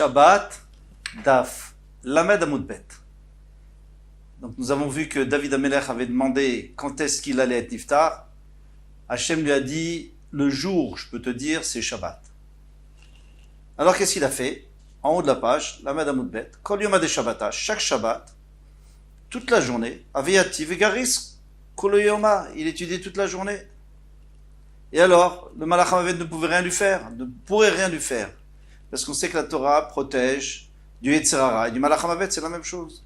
Shabbat, Daf, Lamed Amoudbet. Donc nous avons vu que David Amelech avait demandé quand est-ce qu'il allait être Niftar. Hachem lui a dit, le jour, je peux te dire, c'est Shabbat. Alors qu'est-ce qu'il a fait? En haut de la page, Lamed Amoudbet, Kol Yom Adé Shabbata, chaque Shabbat, toute la journée, Aviyati Vegaris, Kol Yoma, il étudiait toute la journée. Et alors, le Malach HaMavet ne pouvait rien lui faire, ne pourrait rien lui faire. Parce qu'on sait que la Torah protège du Yetzer Hara et du Malach HaMavet, c'est la même chose.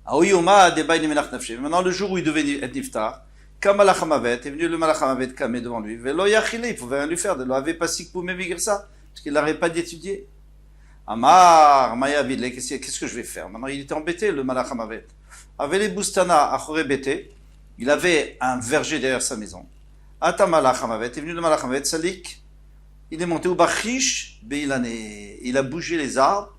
Maintenant, le jour où il devait être Niftar, quand Malach HaMavet est venu le Malach HaMavet camé devant lui, Velo Yachile, il pouvait rien lui faire, de l'avait pas si poumé ça, parce qu'il n'arrêtait pas d'étudier. Amar, Maya Vidle, qu'est-ce que je vais faire? Maintenant, il était embêté, le Malach HaMavet. Avele Boustana, Achore Bete, il avait un verger derrière sa maison. Ata Malach HaMavet, est venu le Malach HaMavet, Salik, il est monté au Bachish, Beilane, il a bougé les arbres.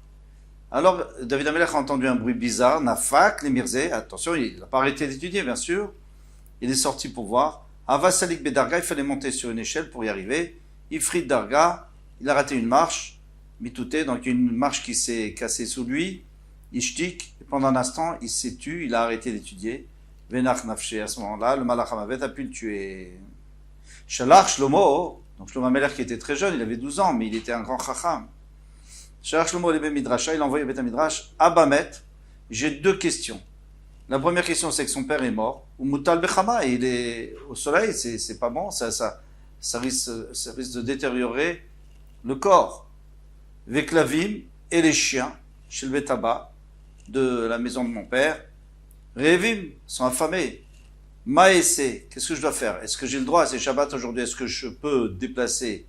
Alors, David Amelech a entendu un bruit bizarre, Nafak, les Mirzé, attention, il n'a pas arrêté d'étudier, bien sûr. Il est sorti pour voir. Ava Salik Bedarga, il fallait monter sur une échelle pour y arriver. Ifrit Darga, il a raté une marche, mitouté, donc une marche qui s'est cassée sous lui. Ishtik, et pendant un instant, il s'est tué, il a arrêté d'étudier. Venach Nafshe, à ce moment-là, le Malach HaMavet a pu le tuer. Shalach Shlomo, donc Shlomo Amelech qui était très jeune, il avait 12 ans, mais il était un grand chacham. Shalach Shlomo le Midrasha, il a envoyé Beth Midrash, Abamet, j'ai deux questions. La première question, c'est que son père est mort, ou Mutal Bechama, et il est au soleil, c'est pas bon, ça risque de détériorer le corps. Veklavim et les chiens, chez le Betaba, de la maison de mon père, Revim, sont affamés. Maïsé, qu'est-ce que je dois faire? Est-ce que j'ai le droit, c'est Shabbat aujourd'hui, est-ce que je peux déplacer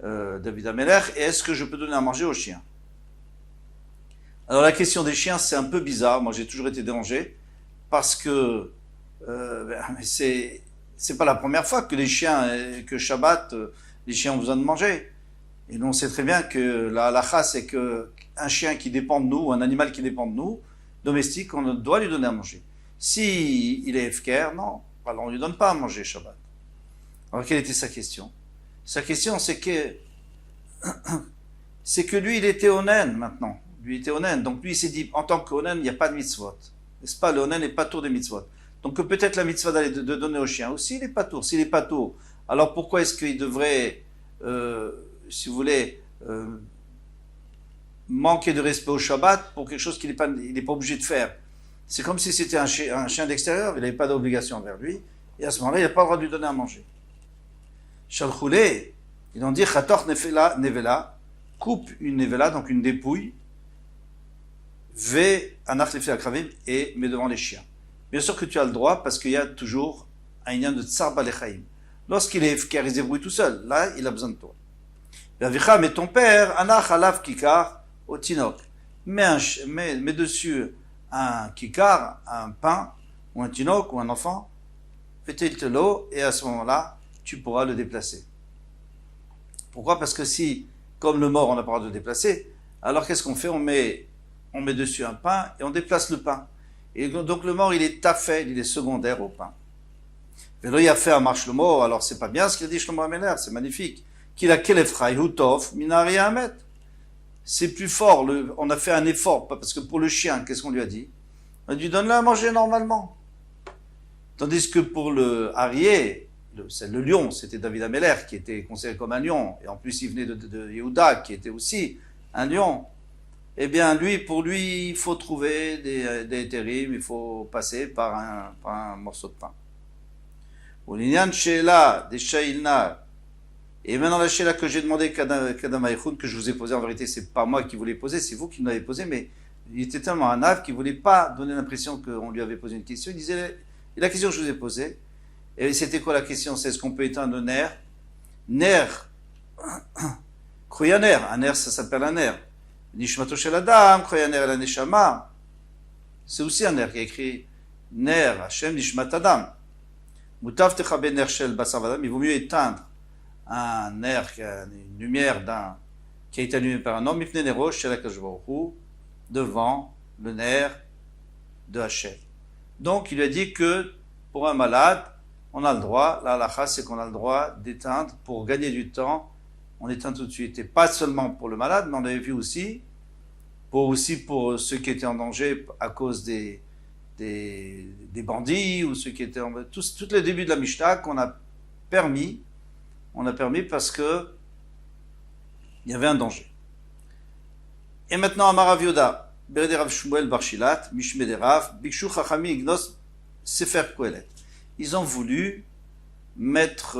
David Amelech, et est-ce que je peux donner à manger aux chiens? Alors la question des chiens, c'est un peu bizarre, moi j'ai toujours été dérangé, parce que c'est pas la première fois que les chiens, que Shabbat, les chiens ont besoin de manger. Et nous on sait très bien que la halakha, c'est que un chien qui dépend de nous, un animal qui dépend de nous, domestique, on doit lui donner à manger. Si il est efker, non, alors on ne lui donne pas à manger Shabbat. Alors quelle était sa question? Sa question, c'est que lui, il était onen maintenant. Lui, il était onen. Donc lui, il s'est dit, en tant qu'onen, il n'y a pas de mitzvot. N'est-ce pas? Le onen n'est pas tour des mitzvot. Donc peut-être la mitzvah d'aller de donner au chien aussi, il n'est pas tour. S'il n'est pas tour, alors pourquoi est-ce qu'il devrait, si vous voulez, manquer de respect au Shabbat pour quelque chose qu'il n'est pas obligé de faire? C'est comme si c'était un chien d'extérieur, il n'avait pas d'obligation envers lui, et à ce moment-là, il n'a pas le droit de lui donner à manger. Shalchoulé, ils ont dit, Chator nevela, coupe une nevela, donc une dépouille, ve anach lefi akravim, et mets devant les chiens. Bien sûr que tu as le droit, parce qu'il y a toujours un lien de tsar balechaim. Lorsqu'il est efker, il se débrouille tout seul, là, il a besoin de toi. L'avicha, mais ton père, anach alav kikar, au tinok. Mets dessus un kikar, un pain, ou un tinok, ou un enfant, fais-il te l'eau, et à ce moment-là, tu pourras le déplacer. Pourquoi? Parce que si, comme le mort, on n'a pas le droit de le déplacer, alors qu'est-ce qu'on fait? On met dessus un pain et on déplace le pain. Et donc le mort, il est tafel, il est secondaire au pain. Mais là, il a fait un marche le mort, alors c'est pas bien ce qu'il a dit Shlomo Amelech, c'est magnifique. Qu'il a kelefraï hutov minari amet. C'est plus fort, on a fait un effort, parce que pour le chien, qu'est-ce qu'on lui a dit? On lui donne-le à manger normalement. Tandis que pour le harrier, le lion, c'était David Amelech qui était considéré comme un lion, et en plus il venait de Yehuda qui était aussi un lion. Eh bien pour lui, il faut trouver des terribles, il faut passer par un morceau de pain. Et maintenant la sheila que j'ai demandé Kadam Aïchoun, que je vous ai posé, en vérité c'est pas moi qui vous l'ai posé, c'est vous qui me l'avez posé, mais il était tellement un ave qu'il voulait pas donner l'impression qu'on lui avait posé une question. Il disait, et la question que je vous ai posée, et c'était quoi la question? C'est est-ce qu'on peut éteindre le nerf? Nerf, kroyaner, un nerf ça s'appelle un nerf. Nishmato shel adam, kroyaner la neshama. C'est aussi un nerf qui a écrit nerf, Hashem nishmat adam. Mutav techabe nerf shel basar vadam. Il vaut mieux éteindre un nerf, une lumière qui a été allumée par un homme, mifne nero shel HaKadosh Baruch Hu, devant le nerf de Hashem. Donc il a dit que pour un malade, on a le droit, la halakha c'est qu'on a le droit d'éteindre pour gagner du temps on éteint tout de suite. Et pas seulement pour le malade, mais on avait vu aussi pour ceux qui étaient en danger à cause des bandits ou ceux qui étaient en... Tous les débuts de la Mishnah qu'on a permis parce que il y avait un danger. Et maintenant, Amarav Yoda, Berede Rav Shmuel Barshilat, Mishme de Rav, Bikshu Chachami Ignos Sefer Kohelet. Ils ont voulu mettre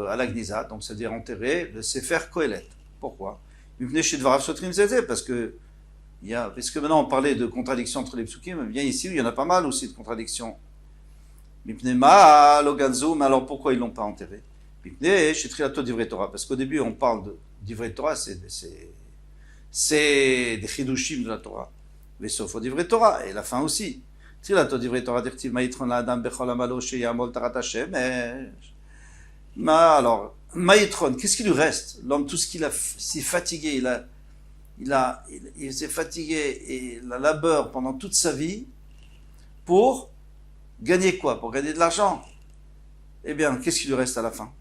à la Gniza, donc c'est-à-dire enterrer le Sefer Kohelet. Pourquoi? Parce que maintenant on parlait de contradictions entre les psukim, bien ici il y en a pas mal aussi de contradictions. Mais alors pourquoi ils l'ont pas enterré? Parce qu'au début on parle de Divrei Torah, c'est des chidushim de la Torah. Mais sauf au Divrei Torah, et la fin aussi. Trilato Divrei Torah dirtiv ma'itron la'adam bechol amalo sheyamol tarat Hashem. Alors, Maïtron, qu'est-ce qui lui reste? L'homme, tout ce qu'il a, s'est fatigué, il s'est fatigué et il a labeur pendant toute sa vie pour gagner quoi? Pour gagner de l'argent. Eh bien, qu'est-ce qui lui reste à la fin?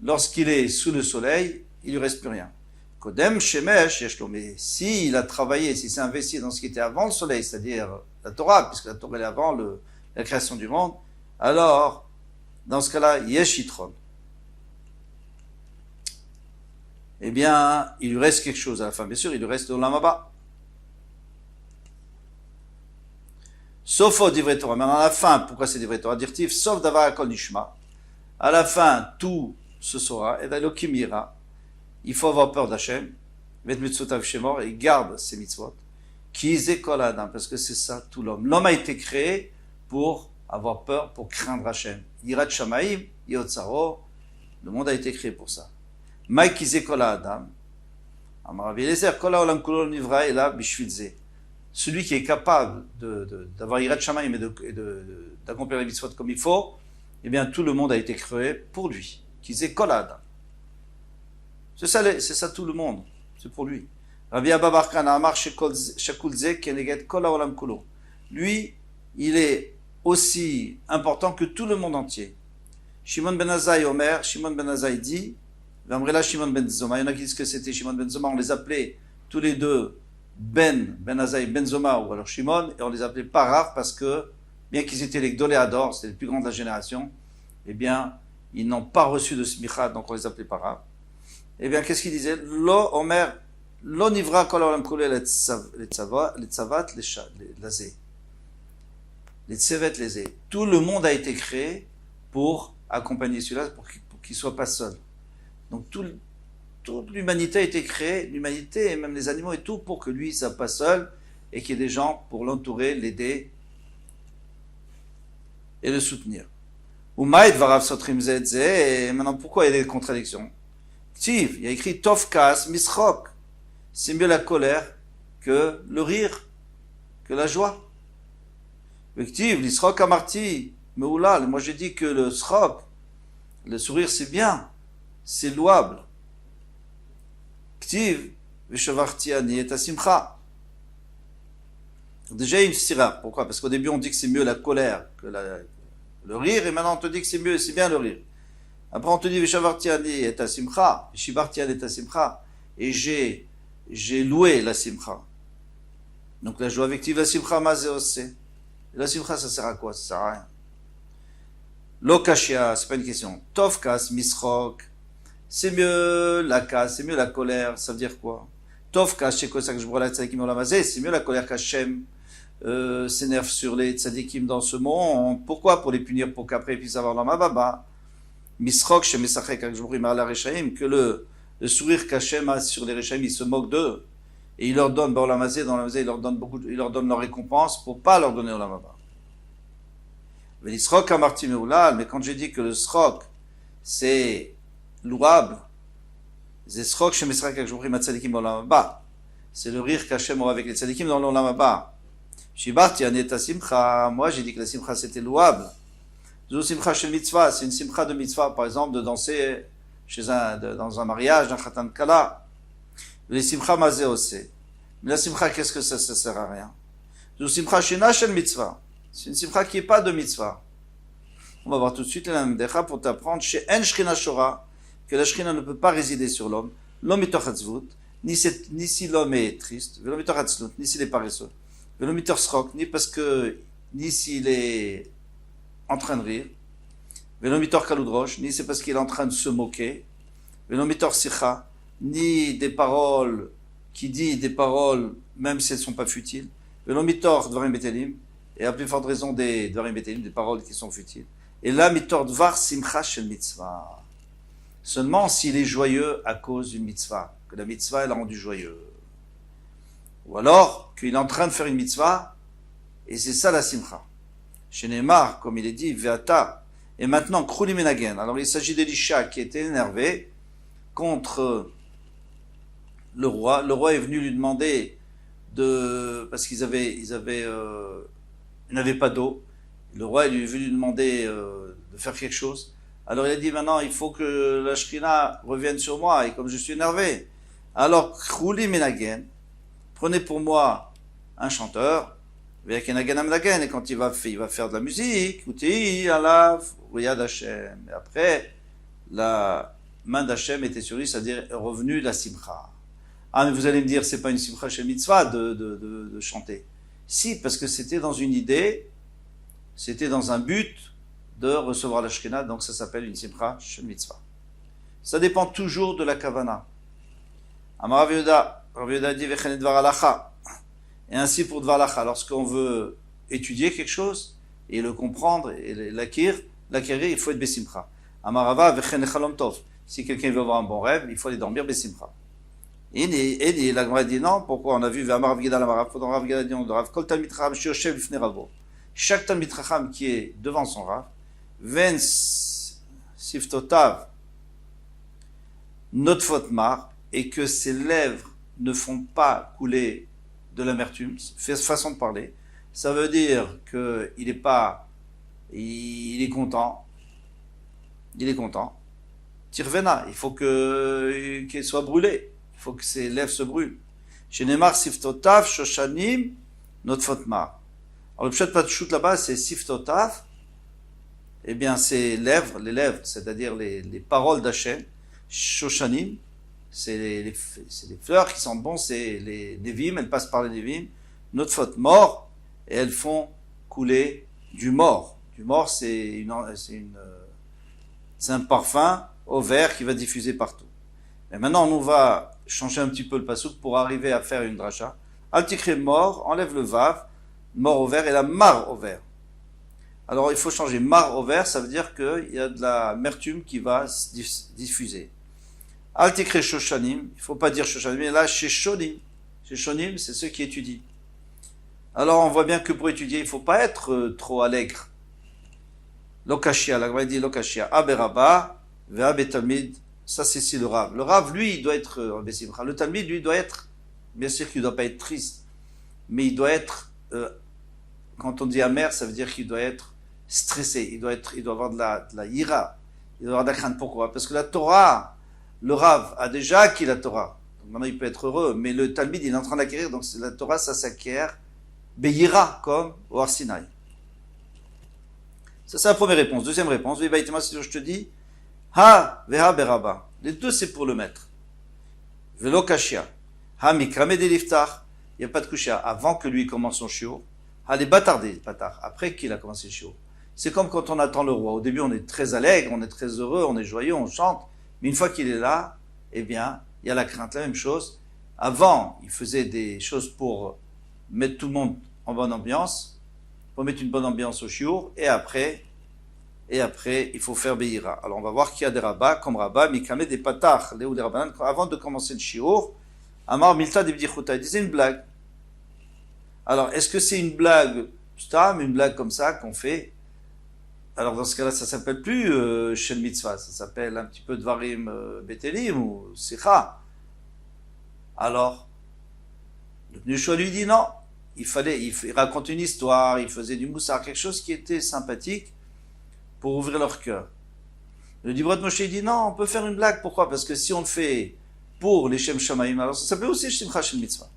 Lorsqu'il est sous le soleil, il lui reste plus rien. Kodem shemesh yeshlo, mais s'il a travaillé, s'il s'est investi dans ce qui était avant le soleil, c'est-à-dire la Torah, puisque la Torah est avant la création du monde, alors, dans ce cas-là, yeshitron. Eh bien, il lui reste quelque chose à la fin. Bien sûr, il lui reste l'Olam Haba. Sauf au Divrei Torah. Maintenant, à la fin, pourquoi c'est Divrei Torah? Dirtif, sauf d'avoir Akol Nishma. À la fin, tout se saura. Et d'Elokim ira. Il faut avoir peur d'Hachem. Vet mitzvotav shemor. Et garde ses mitzvot. Ki zekol adam. Parce que c'est ça, tout l'homme. L'homme a été créé pour avoir peur, pour craindre Hachem. Yirat Shamaim, Yotzaro. Le monde a été créé pour ça. Maï ki zekol adam. Amar Rabbi Eliezer, kol haolam kulo nivra ela bishvilze. Celui qui est capable d'avoir Yirat Shamaim et d'accomplir les mitzvot comme il faut, eh bien, tout le monde a été créé pour lui. Qui zekol adam. C'est ça tout le monde. C'est pour lui. Rabbi Abba bar Kana amar shekulze keneget kol haolam kulo. Lui, il est aussi important que tout le monde entier. Shimon ben Azai Omer, Shimon ben Azai dit, Vamrela Shimon ben Zoma, il y en a qui disent que c'était Shimon ben Zoma, on les appelait tous les deux Ben Azai, Ben Zoma ou alors Shimon, et on les appelait pas rares parce que, bien qu'ils étaient les Gdoléador, c'était les plus grands de la génération, eh bien, ils n'ont pas reçu de smicha, donc on les appelait pas rares. Eh bien, qu'est-ce qu'il disait? Lo Omer, Lo Nivra Kol Olam Kule le Tzavat, le Lazé. Les tsevet les. Tout le monde a été créé pour accompagner celui-là, pour qu'il ne soit pas seul. Donc toute l'humanité a été créée, l'humanité et même les animaux et tout, pour que lui ne soit pas seul et qu'il y ait des gens pour l'entourer, l'aider et le soutenir. Umaïd varav sotrim zedze, et maintenant pourquoi il y a des contradictions? Tiv, il y a écrit Tovkas misrok. C'est mieux la colère que le rire, que la joie. Effectivement, l'isrok amarti, meoulal. Moi j'ai dit que le srok, le sourire c'est bien, c'est louable. Ktiv, veshavarti ani et asimcha. Déjà une stira. Pourquoi? Parce qu'au début on dit que c'est mieux la colère que le rire, et maintenant on te dit que c'est mieux, c'est bien le rire. Après on te dit veshavarti ani et asimcha, veshivarti ani et asimcha, et j'ai loué la simcha. Donc la joie affective, la simcha mazéosé. Et la simcha, ça sert à quoi? Ça sert à rien. Lokashia, c'est pas une question. Tovkas, misrok. C'est mieux la casse, c'est mieux la colère. Ça veut dire quoi? Tovkas, chez Kosak Jbrola Tzadikim Olamazé, c'est mieux la colère qu'Hachem s'énerve sur les tzadikim dans ce monde. Pourquoi? Pour les punir, pour qu'après ils puissent avoir l'amababa. Misrok, chez Mesachek Jbrim Ala Rechaim, que le sourire qu'Hachem a sur les Rechaim, il se moque d'eux. Et il leur donne, dans l'amazé, il leur donne leur récompense pour pas leur donner l'amaba. Mais l'isrok amarti meoulal, mais quand j'ai dit que le srok, c'est louable, c'est srok chez Mesrak Akjobrim Atzadikim l'amaba. C'est le rire qu'Hachem aura avec les tzadikim dans l'amaba. Shibarti aneta simcha, moi j'ai dit que la simcha c'était louable. Zo simcha shel mitzvah, c'est une simcha de mitzvah, par exemple, de danser dans un mariage, dans Khatan Kala. Les simcha mazé aussi. Mais la simcha, qu'est-ce que ça sert à rien? Le simcha shena shel mitzvah. C'est une simcha qui n'est pas de mitzvah. On va voir tout de suite la Mamdecha pour t'apprendre chez En Shchina Shora, que la Shchina ne peut pas résider sur l'homme, l'homme mitoch hatzvut, ni si l'homme est triste, l'homme mitoch hatzlut, ni s'il est paresseux, l'homme mitoch srok, ni s'il est en train de rire, l'homme mitoch kaludrosh, ni c'est parce qu'il est en train de se moquer, l'homme mitoch sicha, ni des paroles qui dit des paroles même si elles ne sont pas futiles, l'homme mitoch dvarim betelim, et à plus forte raison des dvarim betelim, des paroles qui sont futiles. Et là, mitor dvar simcha shel mitzvah. Seulement s'il est joyeux à cause d'une mitzvah, que la mitzvah l'a rendu joyeux. Ou alors qu'il est en train de faire une mitzvah, et c'est ça la simcha. Chez Neymar, comme il est dit, veata, et maintenant, kruli menagen. Alors il s'agit d'Elisha qui était énervé contre le roi. Le roi est venu lui demander parce qu'ils n'avaient pas d'eau. Le roi est venu lui demander de faire quelque chose. Alors il a dit maintenant il faut que la Shekhinah revienne sur moi et comme je suis énervé. Alors Khrouli Menagen, prenez pour moi un chanteur, et quand il va faire de la musique, Uti Alav Riyad Hashem. Et après la main d'Hashem était sur lui, c'est-à-dire est revenue la simcha. Ah mais vous allez me dire c'est pas une simcha chez mitzvah de chanter. Si, parce que c'était dans une idée, c'était dans un but de recevoir la Shekhinah, donc ça s'appelle une simcha shel mitzvah. Ça dépend toujours de la kavana. Amar Rav Yehuda dit vechenet dvar halacha. Et ainsi pour dvar halacha, lorsqu'on veut étudier quelque chose et le comprendre et l'acquérir, il faut être besimcha. Amar Rava vechenet chalom tov. Si quelqu'un veut avoir un bon rêve, il faut aller dormir besimcha. Et la Gemara dit non, pourquoi on a vu Amar Rav Gidal Amar Rav, pendant Rav Gidal dit on Rav kol talmid chacham sheyoshev lifnei ravo. Chaque talmid chacham qui est devant son Rav, ven siftotav notfot mar, et que ses lèvres ne font pas couler de l'amertume, façon de parler, ça veut dire que il est content, tirvena, il faut qu'il soit brûlé, il faut que ses lèvres se brûlent. Chez Neymar siftotav shoshanim notfot mar. Alors le pshat patchout là-bas c'est siftotav. Eh bien, c'est les lèvres, c'est-à-dire les paroles d'Hachem, Shoshanim, c'est les fleurs qui sentent bon, c'est les Nevim, elles passent par les Nevim, notre faute mort, et elles font couler du mort. Du mort, c'est un parfum au vert qui va diffuser partout. Et maintenant, on va changer un petit peu le pasouk pour arriver à faire une dracha. Altikre mort, enlève le vav, mort au vert, et la mar au vert. Alors il faut changer mar au vert, ça veut dire qu'il y a de l'amertume qui va se diffuser. Altikre shoshanim, il ne faut pas dire shoshanim, mais là sheshonim. Sheshonim, c'est ceux qui étudient. Alors on voit bien que pour étudier, il ne faut pas être trop allègre. Lokashia, la Gemara dit lokashia, aberaba, ve'abetamid, ça c'est le Rav. Le Rav, lui, il doit être le Talmid, lui, doit être, bien sûr qu'il ne doit pas être triste, mais il doit être, quand on dit amer, ça veut dire qu'il doit être stressé, il doit avoir de la ira, il doit avoir de la crainte. Pourquoi? Parce que la Torah, le Rav a déjà acquis la Torah. Donc maintenant il peut être heureux, mais le Talmid il est en train d'acquérir, donc la Torah ça s'acquiert Beyira, comme au Har Sinaï. Ça c'est la première réponse. Deuxième réponse, si je te dis Ha veha beraba. Les deux c'est pour le maître. Velo kashia. Ha mikrame de liftar. Il n'y a pas de kushia avant que lui commence son shiur. Ha les bâtardés, patard, après qu'il a commencé le shiur. C'est comme quand on attend le roi. Au début, on est très allègre, on est très heureux, on est joyeux, on chante. Mais une fois qu'il est là, eh bien, il y a la crainte. La même chose. Avant, il faisait des choses pour mettre tout le monde en bonne ambiance, pour mettre une bonne ambiance au shiur. Et après, il faut faire Beira. Alors, on va voir qu'il y a des rabbins, comme rabbin, Mikame des patach, Léo des rabbins, avant de commencer le shiur, Amar Milta de Bdichuta, il disait une blague. Alors, est-ce que c'est une blague, une blague comme ça qu'on fait? Alors dans ce cas-là, ça s'appelle plus Shel Mitzvah, ça s'appelle un petit peu Dvarim Betelim ou Sicha. Alors, le Bnei Yehoshua lui dit non, il raconte une histoire, il faisait du moussard, quelque chose qui était sympathique pour ouvrir leur cœur. Le Divrot Moshe dit non, on peut faire une blague, pourquoi? Parce que si on le fait pour les Shem Shamayim, alors ça s'appelle aussi Simcha Shel Mitzvah.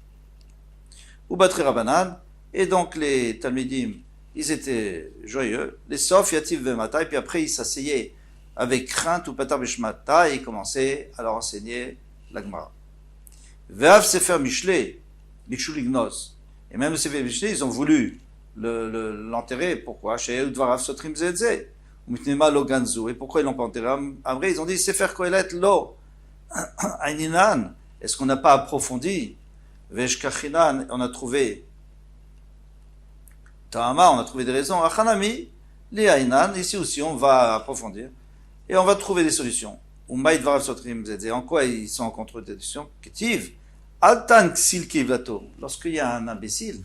Ou Batri Rabbanan, et donc les Talmidim ils étaient joyeux. Les Sof, Yativ Vemata, et puis après ils s'asseyaient avec crainte ou Patar Bishmata et ils commençaient à leur enseigner la Gemara. Ve'av Sefer Mishlei, Bikshu Lignos. Et même le Sefer Mishlei, ils ont voulu l'enterrer. Pourquoi? Chez Dvarav Sotrim Zedze. Mitnema Lo Ganzu. Et pourquoi ils l'ont pas enterré? Après, ils ont dit Sefer Kohelet Lo. Aininan. Est-ce qu'on n'a pas approfondi? Veshkachinan, on a trouvé Tahama, on a trouvé des raisons. Achanami, li Ainan. Ici aussi, on va approfondir. Et on va trouver des solutions. Umaïd Varav Sotrim Zedze. En quoi ils sont en contradiction? Ketiv. Altan Ksil Kivlato. Lorsqu'il y a un imbécile,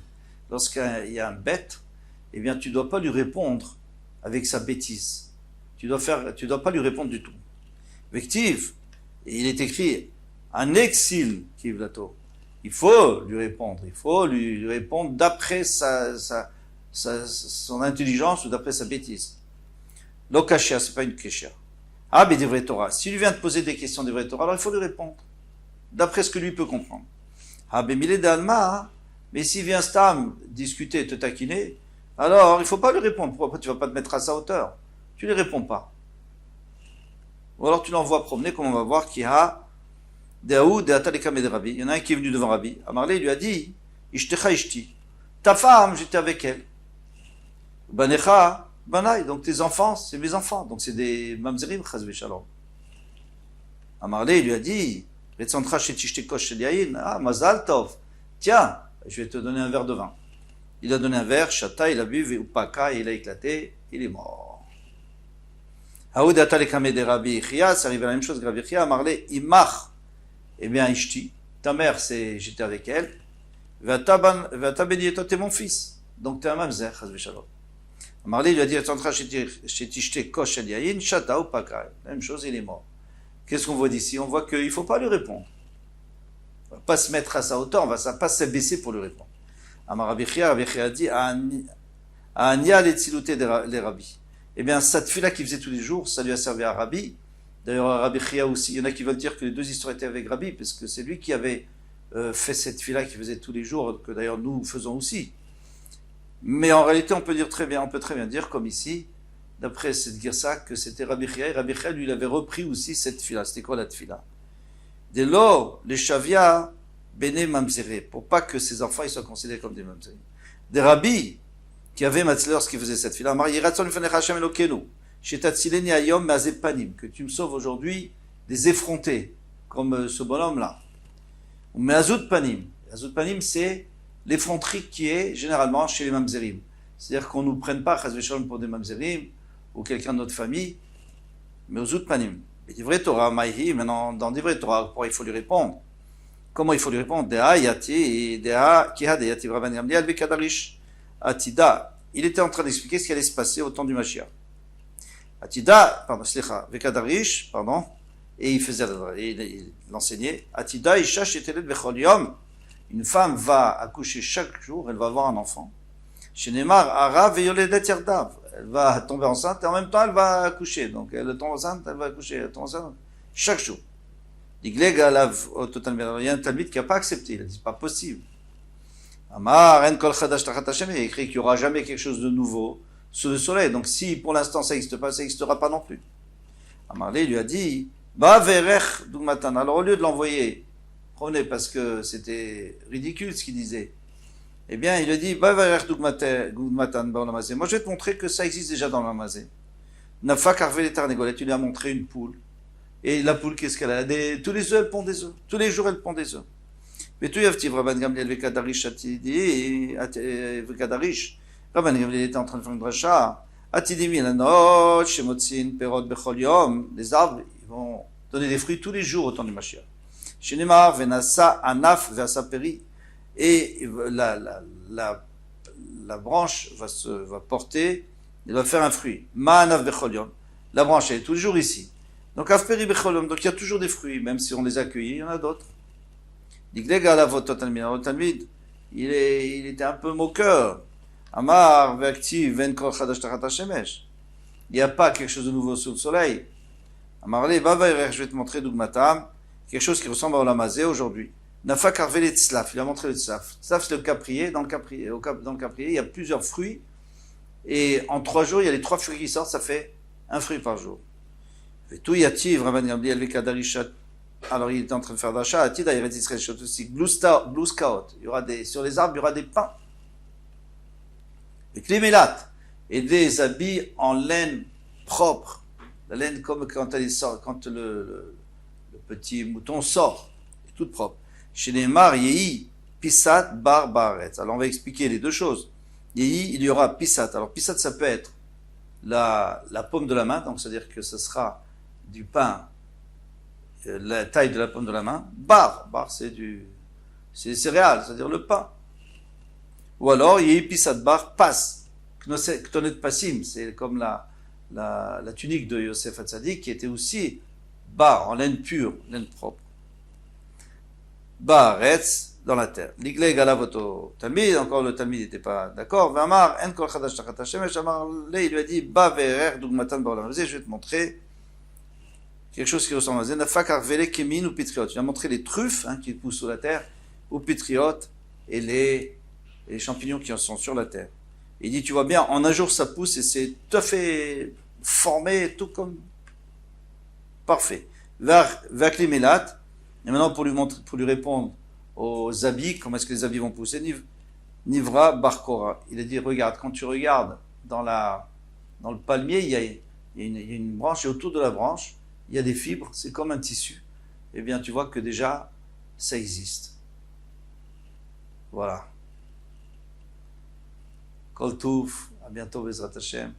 lorsqu'il y a un bête, eh bien, tu ne dois pas lui répondre avec sa bêtise. Tu dois pas lui répondre du tout. Vective, il est écrit un exil Kivlato. Il faut lui répondre. Il faut lui répondre d'après son intelligence ou d'après sa bêtise. L'okashia, c'est pas une keshia. Ah, mais des vrais Torah. S'il vient te poser des questions des vrais Torah, alors il faut lui répondre. D'après ce que lui peut comprendre. Ah, mais il est d'Alma, mais s'il vient Stam discuter, te taquiner, alors il ne faut pas lui répondre. Pourquoi tu ne vas pas te mettre à sa hauteur? Tu ne lui réponds pas. Ou alors tu l'envoies promener, comme on va voir, qui a Deaou, Deatalekam et Rabbi. Il y en a un qui est venu devant Rabbi. Amarle lui a dit, Ishtecha Ishti. Ta femme, j'étais avec elle. Banecha, Banaï. Donc tes enfants, c'est mes enfants. Donc c'est des mamzerim, chazvé shalom. Amarle lui a dit, ah, Mazal Tov. Tiens, je vais te donner un verre de vin. Il a donné un verre, Chata, il a bu, Upaka, il a éclaté, il est mort. Haoud Atalekame de Rabbi Ichia, ça arrive à la même chose, Rabbi Ichia, Amarle, Imach, eh bien, Ishti, ta mère, j'étais avec elle, Vata Benieto, t'es mon fils. Donc t'es un mamzer, chazvé shalom. Amarle lui a dit, Tantra, Shetishte Kosh El Yayin, Chata, Upaka. La même chose, il est mort. Qu'est-ce qu'on voit d'ici? On voit qu'il ne faut pas lui répondre. On ne va pas se mettre à sa hauteur, on ne va pas s'abaisser pour lui répondre. Amar Rabbi Chia a dit Anya letzilouté les rabbis. Eh bien, cette fille-là qu'il faisait tous les jours, ça lui a servi à Rabbi. D'ailleurs, Rabbi Chia aussi. Il y en a qui veulent dire que les deux histoires étaient avec Rabbi, parce que c'est lui qui avait fait cette fille-là qu'il faisait tous les jours, que d'ailleurs nous faisons aussi. Mais en réalité, on peut très bien dire, comme ici, d'après cette girsa, que c'était Rabbi Chia, et Rabbi Chia, lui, il avait repris aussi cette fila. C'était quoi la tfila? Dès lors, les Shavia, Bene Mamzere, pour pas que ses enfants ils soient considérés comme des Mamzere. Des rabbis qui avaient Matzler, ce qui faisait cette fila, que tu me sauves aujourd'hui des effrontés, comme ce bonhomme-là. Mais Azut Panim. Azut Panim, c'est l'effronterie qui est généralement chez les Mamzerim. C'est-à-dire qu'on ne nous prenne pas, Chazvé Shalom, pour des Mamzerim, ou quelqu'un de notre famille, mais aux Panim. Et des vrais Torah, Maïhi, maintenant, dans des vrais Torah, pourquoi il faut lui répondre? Comment il faut lui répondre? Deha yati, deha kiha de yati Rabban Gamliel vekadarish atida. Il était en train d'expliquer ce qui allait se passer au temps du Mashiach. Atida, pardon, slicha, vekadarish, pardon, et il faisait, il l'enseignait. Atida isha shetelet bechol yom. Une femme va accoucher chaque jour, elle va avoir un enfant. Chez Neymar, Ara veyoledet yardav. Elle va tomber enceinte et en même temps elle va accoucher. Donc elle tombe enceinte, elle va accoucher, elle tombe enceinte chaque jour. Il y a un talmid qui n'a pas accepté, il a dit c'est pas possible. Amar en kol chadash tachat Hashem, il a écrit qu'il n'y aura jamais quelque chose de nouveau sous le soleil. Donc si pour l'instant ça n'existe pas, ça n'existera pas non plus. Amar lui a dit ba verech dugmatan. Alors au lieu de l'envoyer, prenez parce que c'était ridicule ce qu'il disait. Eh bien, il a dit, moi je vais te montrer que ça existe déjà dans l'Amazé. Nafa carvé les tarnégolettes, tu lui as montré une poule. Et la poule, qu'est-ce qu'elle a? Tous les œufs, elle pond des œufs. Tous les jours, elle pond des œufs. Mais tu y Rabban Gamliel vekadarish atidi, vekadarish. Rabban Gamliel était en train de faire une dracha. Atidi milanot, shemotzin, perot bechol yom. Les arbres, ils vont donner des fruits tous les jours au temps du Mashiach. Shenemar, venasa, anaf, versa peri. Et la branche va porter, elle va faire un fruit. Ma'anav becholion. La branche, elle est toujours ici. Donc, afperi becholion. Donc, il y a toujours des fruits, même si on les accueille, il y en a d'autres. Diglega alavot talmid. Il était un peu moqueur. Amar, ve'aktiv, ven kol chadash tachat hashemesh. Il n'y a pas quelque chose de nouveau sous le soleil. Amar le, je vais te montrer d'ugmatam, quelque chose qui ressemble à l'amazé aujourd'hui. Nafa karvelet tzlaf, il a montré le tzlaf. Tzlaf, c'est le caprier. Dans le caprier, il y a plusieurs fruits Et en 3 jours, il y a les 3 fruits qui sortent, ça fait un fruit par jour. Et tout yativ, Rabban Gamliel, alors il est en train de faire d'achat, Atida, il reste Israël, aussi, blouskaot. Il y aura sur les arbres, il y aura des pins. Et klimelat, et des habits en laine propre. La laine comme quand elle sort, quand le petit mouton sort, est toute propre. Chez les mar, yehi, pisat, bar, baretz. Alors on va expliquer les deux choses. Yehi, il y aura pisat. Alors pisat, ça peut être la paume de la main, donc c'est-à-dire que ce sera du pain, la taille de la paume de la main. Bar, c'est des céréales, c'est-à-dire le pain. Ou alors, yehi, pisat, bar, passe. Knonet passim, c'est comme la tunique de Yosef Hatzadik qui était aussi bar, en laine pure, laine propre. Baretz, dans la terre. L'igleg alavoto talmid, encore le talmid n'était pas d'accord. Vamar, en kol chadash tachat hashemesh, amar le, il lui a dit, ba verer dugmatan baolam. Je vais te montrer quelque chose qui ressemble à ça. Nafak arvele kemin ou pitriot. Je vais montrer les truffes qui poussent sur la terre, ou pitriot, et les champignons qui sont sur la terre. Il dit, tu vois bien, en un jour ça pousse et c'est tout à fait formé, tout comme parfait. Vaklimelat, et maintenant pour lui répondre aux habits, comment est-ce que les habits vont pousser, Nivra Barkora. Il a dit, regarde, quand tu regardes dans le palmier, il y a une branche, et autour de la branche, il y a des fibres, c'est comme un tissu. Eh bien, tu vois que déjà, ça existe. Voilà. Kol Touf, à bientôt, Bezrat Hashem.